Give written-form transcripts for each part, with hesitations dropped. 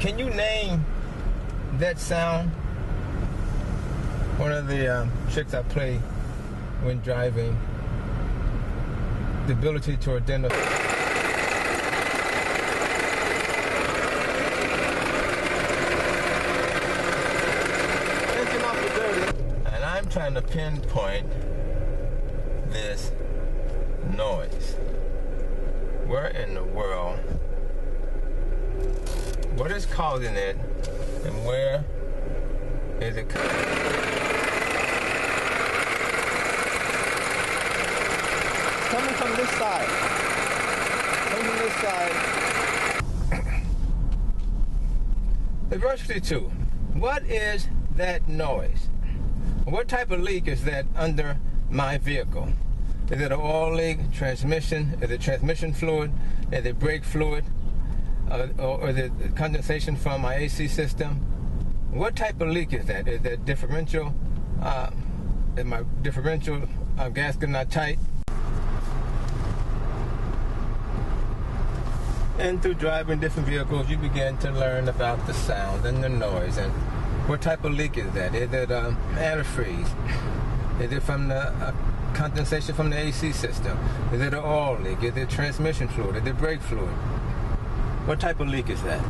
Can you name that sound? One of the tricks I play when driving, the ability to identify. Engine off the dirty. And I'm trying to pinpoint this noise. Where in the world? What is causing it, and where is it coming? It's coming from this side. Coming from this side. Diversity 2. What is that noise? What type of leak is that under my vehicle? Is it an oil leak, transmission? Is it transmission fluid? Is it brake fluid? Or is it condensation from my AC system? What type of leak is that? Is that differential? Is my differential gasket not tight? And through driving different vehicles, you begin to learn about the sound and the noise and what type of leak is that? Is it antifreeze? Is it from the condensation from the AC system? Is it an oil leak? Is it transmission fluid? Is it brake fluid? What type of leak is that?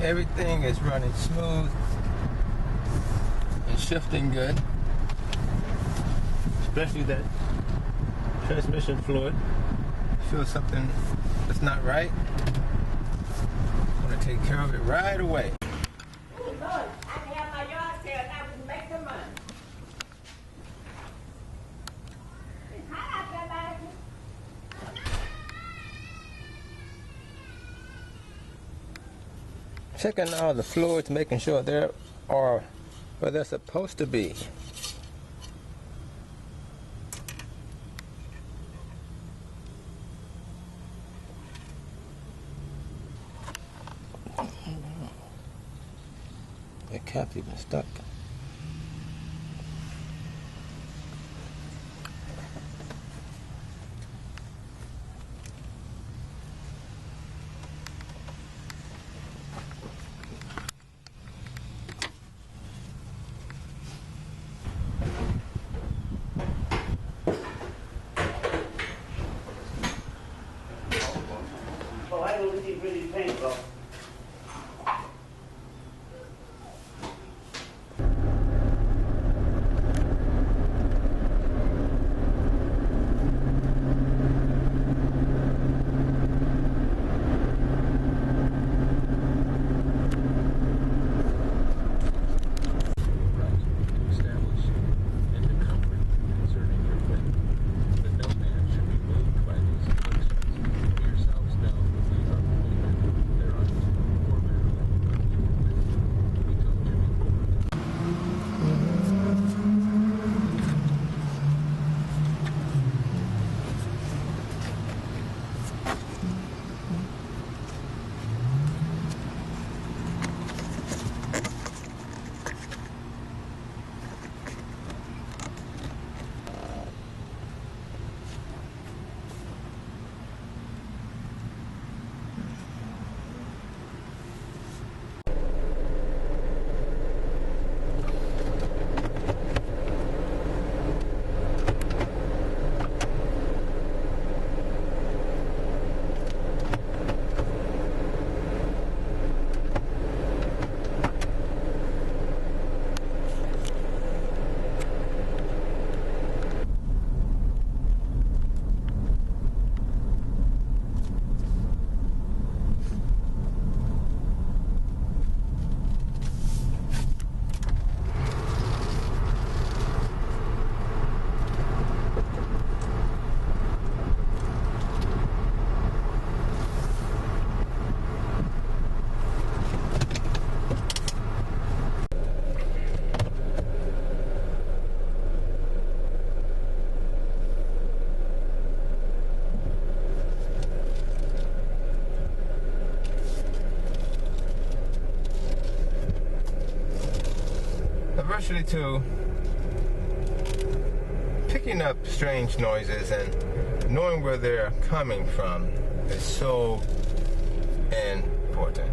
Everything is running smooth and shifting good, especially that transmission fluid. Feel something that's not right. I'm gonna take care of it right away. Oh Lord, I can have my yard sale and I would make the money. It's hot out there, baby. Checking all the fluids, making sure they are where they're supposed to be. The cap's even stuck. Oh, I don't see pretty paint, bro. Diversity 2, picking up strange noises and knowing where they're coming from is so important.